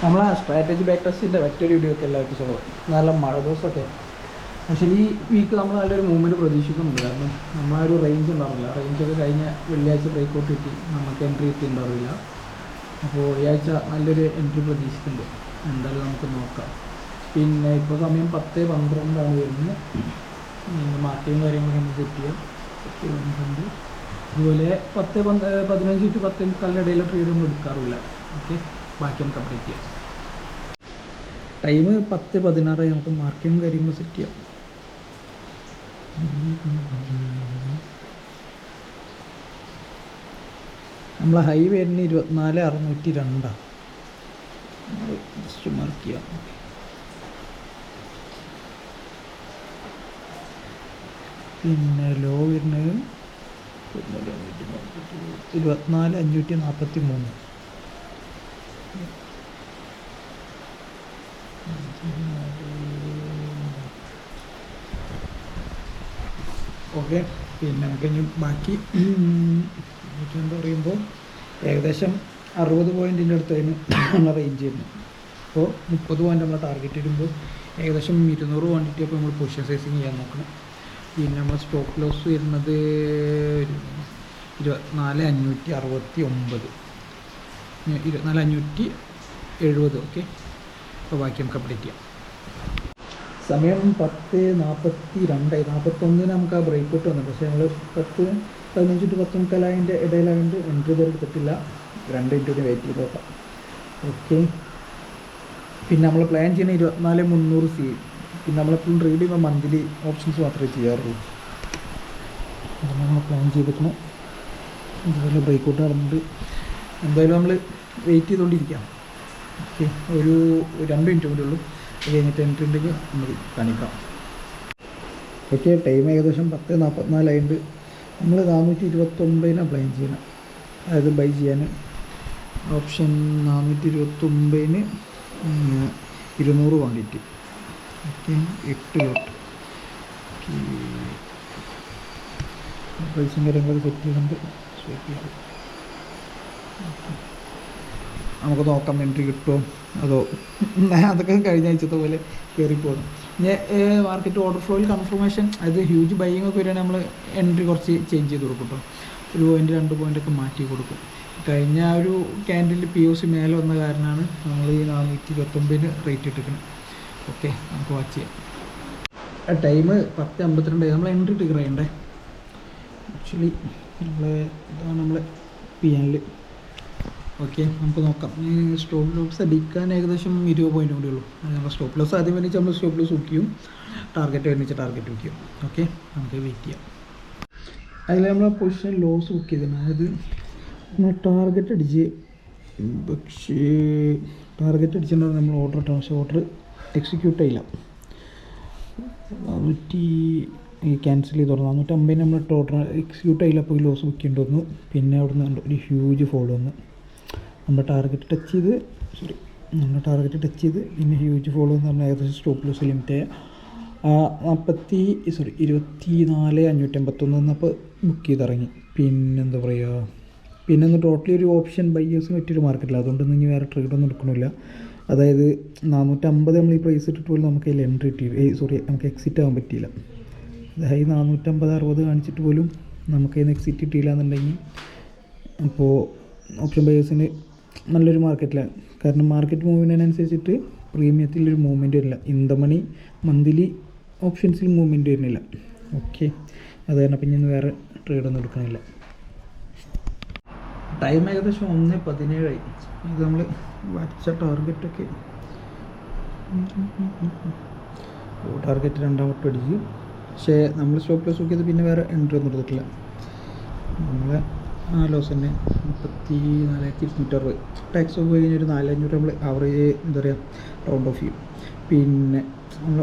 നമ്മളെ strategy back ടെസ്റ്റിൻ്റെ മറ്റൊരു video ഒക്കെ എല്ലാവർക്കും സുഖം. നല്ല മഴ ദിവസമൊക്കെ ആക്ച്വലി ഈ വീക്ക് നമ്മൾ നല്ലൊരു മൂവ്മെൻറ്റ് പ്രതീക്ഷിക്കുന്നുണ്ട്. കാരണം നമ്മളാ ഒരു റേഞ്ച് ഉണ്ടാവില്ല. റേഞ്ചൊക്കെ കഴിഞ്ഞ വെള്ളിയാഴ്ച ബ്രേക്ക് ഔട്ട് കിട്ടി, നമുക്ക് എൻട്രി കിട്ടിയിട്ടുണ്ടാവില്ല. അപ്പോൾ ഈ ആഴ്ച നല്ലൊരു എൻട്രി പ്രതീക്ഷിക്കുന്നുണ്ട്. എന്തായാലും നമുക്ക് നോക്കാം. പിന്നെ ഇപ്പോൾ സമയം 10:12 വരുന്നത്. മാർക്കറ്റും കാര്യങ്ങളൊക്കെ നമുക്ക് സെറ്റ് ചെയ്യാം. 10:12 അതുപോലെ 10:15 to 10:45 ഇടയിൽ ട്രേഡ് ഒന്നും എടുക്കാറില്ല. ഓക്കെ, ബാക്കി നമുക്ക് അപ്ഡേറ്റ് ചെയ്യാം. ടൈം 10:16 നമുക്ക് മാർക്കറ്റും കാര്യങ്ങളും സെറ്റ് ചെയ്യാം. നമ്മളെ ഹൈ വരുന്ന 24,602. ജസ്റ്റ് മാർക്ക് ചെയ്യാം. പിന്നെ ലോ വരുന്നത് 24,543. ഓക്കെ, പിന്നെ നമുക്ക് ഇനി ബാക്കി എന്താ പറയുമ്പോൾ ഏകദേശം 60 പോയിൻറ്റിൻ്റെ അടുത്തായിരുന്നു നമ്മളെ റേഞ്ച് വരുന്നത്. അപ്പോൾ 30 പോയിൻ്റ് നമ്മൾ ടാർഗറ്റ് വരുമ്പോൾ ഏകദേശം 200 ക്വാണ്ടിറ്റി അപ്പോൾ നമ്മൾ പൊസിഷൻ സൈസിങ് ചെയ്യാൻ നോക്കണം. പിന്നെ നമ്മൾ സ്റ്റോപ്പ് ലോസ് വരുന്നത് 24,569, 24,570. ഓക്കെ, അപ്പോൾ ബാക്കി നമുക്ക് അപ്ഡേറ്റ് ചെയ്യാം. സമയം 10:42. 41 നമുക്ക് ആ ബ്രേക്ക് ഔട്ട് വന്നു. പക്ഷേ നമ്മൾ 10:15 to 10:45 ഇടയിലായതുകൊണ്ട് എൻട്രി ഇതുവരെ എടുത്തിട്ടില്ല. 2 മിനിറ്റ് വെയിറ്റ് ചെയ്ത് നോക്കാം. ഓക്കെ, പിന്നെ നമ്മൾ പ്ലാൻ ചെയ്യുന്ന 24,300 C. പിന്നെ നമ്മളെപ്പോഴും ട്രേഡ് ചെയ്യുമ്പോൾ മന്ത്ലി ഓപ്ഷൻസ് മാത്രമേ ചെയ്യാറുള്ളൂ. അതാണ് നമ്മൾ പ്ലാൻ ചെയ്തിരിക്കണം. ഇതുപോലെ ബ്രേക്ക് ഔട്ട് നടന്നിട്ട് എന്തായാലും നമ്മൾ വെയിറ്റ് ചെയ്തുകൊണ്ടിരിക്കാം. ഓക്കെ, ഒരു 2 മിനിറ്റ് കൂടി ഉള്ളൂ. അത് കഴിഞ്ഞിട്ട് എൻട്രി ഉണ്ടെങ്കിൽ നമുക്ക് കാണിക്കാം. ഓക്കെ, ടൈം ഏകദേശം 10:44 ആയിട്ട് നമ്മൾ 429 പ്ലാൻ ചെയ്യണം. അതായത് ബൈ ചെയ്യാൻ ഓപ്ഷൻ 429 200 ക്വാണ്ടിറ്റി. ഓക്കെ, 8 ലോട്ട്. പ്രൈസും കാര്യങ്ങളൊക്കെ സെറ്റ് ചെയ്യുന്നുണ്ട്. നമുക്ക് നോക്കാം എൻട്രി കിട്ടുമോ അതോ അതൊക്കെ കഴിഞ്ഞ ആഴ്ചത്തെ പോലെ കയറിപ്പോകും. മാർക്കറ്റ് ഓർഡർ ഫ്ലോയിൽ കൺഫർമേഷൻ, അത് ഹ്യൂജ് ബൈയിങ് ഒക്കെ വരികയാണെങ്കിൽ നമ്മൾ എൻട്രി കുറച്ച് ചേഞ്ച് ചെയ്ത് കൊടുക്കും കേട്ടോ. 1 പോയിൻറ്റ് 2 പോയിൻ്റൊക്കെ മാറ്റി കൊടുക്കും. കഴിഞ്ഞ ഒരു ക്യാൻഡിൽ POC മേലെ വന്ന കാരണമാണ് നമ്മൾ ഈ 429 റേറ്റ് ഇട്ടിരിക്കുന്നത്. ഓക്കെ, നമുക്ക് വാച്ച് ചെയ്യാം. ടൈം 10:52. നമ്മൾ എൻട്രി ട്രിഗർ ചെയ്യണ്ടേ. ആക്ച്വലി ഇതാണ് നമ്മളെ PNL. ഓക്കെ, നമുക്ക് നോക്കാം. സ്റ്റോപ്പ് ലോസ് അടിക്കാൻ ഏകദേശം 20 പോയിൻ്റ് കൂടി ഉള്ളൂ. നമ്മൾ സ്റ്റോപ്പ് ലോസ് ആദ്യം വേണിച്ച് നമ്മൾ സ്റ്റോപ്പ് ലോസ് ബുക്ക് ടാർഗറ്റ് വേണിച്ച് ടാർഗറ്റ് ബുക്ക് ചെയ്യും. ഓക്കെ, നമുക്ക് വെയിറ്റ് ചെയ്യാം. അതിൽ നമ്മൾ പൊസിഷൻ ലോസ് ബുക്ക് ചെയ്തിരുന്നു. അതായത് നമ്മൾ ടാർഗറ്റ് അടിച്ച്, പക്ഷേ ടാർഗറ്റ് അടിച്ചിട്ടുണ്ടെങ്കിൽ നമ്മൾ ഓർഡർ ഇട്ടാൽ പക്ഷേ ഓർഡർ എക്സിക്യൂട്ട് ചെയ്യില്ല. 400 ക്യാൻസൽ ചെയ്ത് തുടങ്ങും. 450 നമ്മൾ ഓർഡർ എക്സിക്യൂട്ട് ചെയ്യില്ല. അപ്പോൾ ലോസ് ബുക്ക് ചെയ്യേണ്ടി വന്നു. പിന്നെ അവിടെ നിന്ന് ഒരു ഹ്യൂജ് ഫോൾ വന്നു. നമ്മൾ ടാർഗറ്റ് ടച്ച് ചെയ്ത് പിന്നെ ഹ്യൂജ് ഫോളോ എന്ന് പറഞ്ഞാൽ ഏകദേശം സ്റ്റോപ്പ് ലോസ് ലിമിറ്റ് 24,581 എന്നപ്പോൾ ബുക്ക് ചെയ്തിറങ്ങി. പിന്നെന്താ പറയുക, പിന്നെ ഒന്ന് ടോട്ടലി ഒരു ഓപ്ഷൻ ബൈയേഴ്സിന് പറ്റിയൊരു മാർക്കറ്റില്ല. അതുകൊണ്ടൊന്നും ഇനി വേറെ ട്രേഡൊന്നും എടുക്കണില്ല. അതായത് 450 നമ്മൾ ഈ പ്രൈസ് ഇട്ടിട്ട് പോലും നമുക്ക് അതിൽ എൻട്രി കിട്ടി, നമുക്ക് എക്സിറ്റ് ആകാൻ പറ്റിയില്ല. അതായത് 450-60 കാണിച്ചിട്ട് പോലും നമുക്ക് അതിന് എക്സിറ്റ് കിട്ടിയില്ല എന്നുണ്ടെങ്കിൽ അപ്പോൾ ഓപ്ഷൻ ബൈയേഴ്സിന് നല്ലൊരു മാർക്കറ്റിലാണ്. കാരണം മാർക്കറ്റ് മൂവ്മെൻറ്റിനനുസരിച്ചിട്ട് പ്രീമിയത്തിലൊരു മൂവ്മെൻറ്റ് വരില്ല. ഇൻ ദ മണി മന്ത്ലി ഓപ്ഷൻസിൽ മൂവ്മെൻറ്റ് വരുന്നില്ല. ഓക്കെ, അത് കാരണം പിന്നെ ഇന്ന് വേറെ ട്രേഡൊന്നും എടുക്കണില്ല. ടൈം ഏകദേശം 1:17. ഇത് നമ്മൾ വച്ച ടാർഗറ്റൊക്കെ ടാർഗറ്റ് 2 വട്ടം അടിക്കും. പക്ഷേ നമ്മൾ സ്റ്റോപ്പ് ലോസ് നോക്കിയത് പിന്നെ വേറെ എൻട്രി ഒന്നും എടുത്തിട്ടില്ല. നമ്മളെ ലോസ് തന്നെ 34,260. ടാക്സ് ഓഫ് കഴിഞ്ഞാൽ ഒരു 4,500 നമ്മൾ ആവറേജ് എന്താ പറയുക റൗണ്ട് ഓഫ് ചെയ്യും. പിന്നെ നമ്മൾ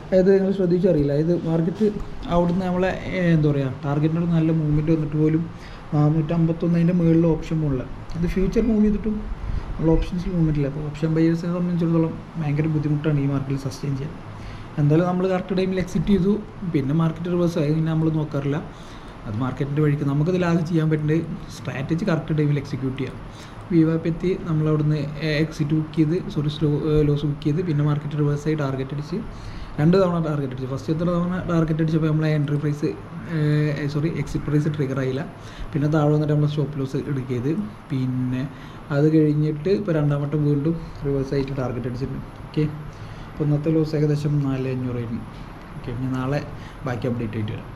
അതായത് നിങ്ങൾ ശ്രദ്ധിച്ചറിയില്ല, അതായത് മാർക്കറ്റ് അവിടുന്ന് നമ്മളെ എന്താ പറയുക ടാർഗറ്റിനോട് നല്ല മൂവ്മെൻറ്റ് വന്നിട്ട് പോലും 451 മുകളിൽ ഓപ്ഷൻ മുകളിൽ ഇത് ഫ്യൂച്ചർ മൂവ് ചെയ്തിട്ടും നമ്മൾ ഓപ്ഷൻസിൽ മൂവ്മെൻറ്റ് ഇല്ല. അപ്പോൾ ഓപ്ഷൻ ബയേഴ്സിനെ സംബന്ധിച്ചിടത്തോളം ഭയങ്കര ബുദ്ധിമുട്ടാണ് ഈ മാർക്കറ്റിൽ സസ്റ്റെയിൻ ചെയ്യാൻ. എന്തായാലും നമ്മൾ കറക്റ്റ് ടൈമിൽ എക്സിറ്റ് ചെയ്തു. പിന്നെ മാർക്കറ്റ് റിവേഴ്സ് ആയി, പിന്നെ നമ്മൾ നോക്കാറില്ല. അത് മാർക്കറ്റിൻ്റെ വഴിക്ക് നമുക്കതിൽ ആദ്യം ചെയ്യാൻ പറ്റുന്നത് സ്ട്രാറ്റജി കറക്റ്റ് ടൈമിൽ എക്സിക്യൂട്ട് ചെയ്യാം. വിവാപ്പ് എത്തി നമ്മളവിടുന്ന് എക്സിറ്റ് ബുക്ക് ചെയ്ത് ലോസ് ബുക്ക് ചെയ്ത് പിന്നെ മാർക്കറ്റ് റിവേഴ്സായി ടാർഗറ്റ് അടിച്ച് 2 തവണ ടാർഗറ്റ് അടിച്ചു. ഫസ്റ്റ് എത്ര തവണ ടാർഗറ്റ് അടിച്ചപ്പോൾ നമ്മളെ entry price exit price trigger ആയില്ല. പിന്നെ താഴെ വന്നിട്ട് നമ്മൾ സ്റ്റോപ്പ് ലോസ് എടുക്കിയത്. പിന്നെ അത് കഴിഞ്ഞിട്ട് ഇപ്പോൾ 2ാം വട്ടം വീണ്ടും റിവേഴ്സായിട്ട് ടാർഗറ്റ് അടിച്ചിട്ടുണ്ട്. ഓക്കെ, അപ്പോൾ ഇന്നത്തെ ലോസ് ഏകദേശം 4,500 ആയിരുന്നു. ഓക്കെ, ഇനി നാളെ ബാക്കി അപ്ഡേറ്റ് ആയിട്ട് വരാം.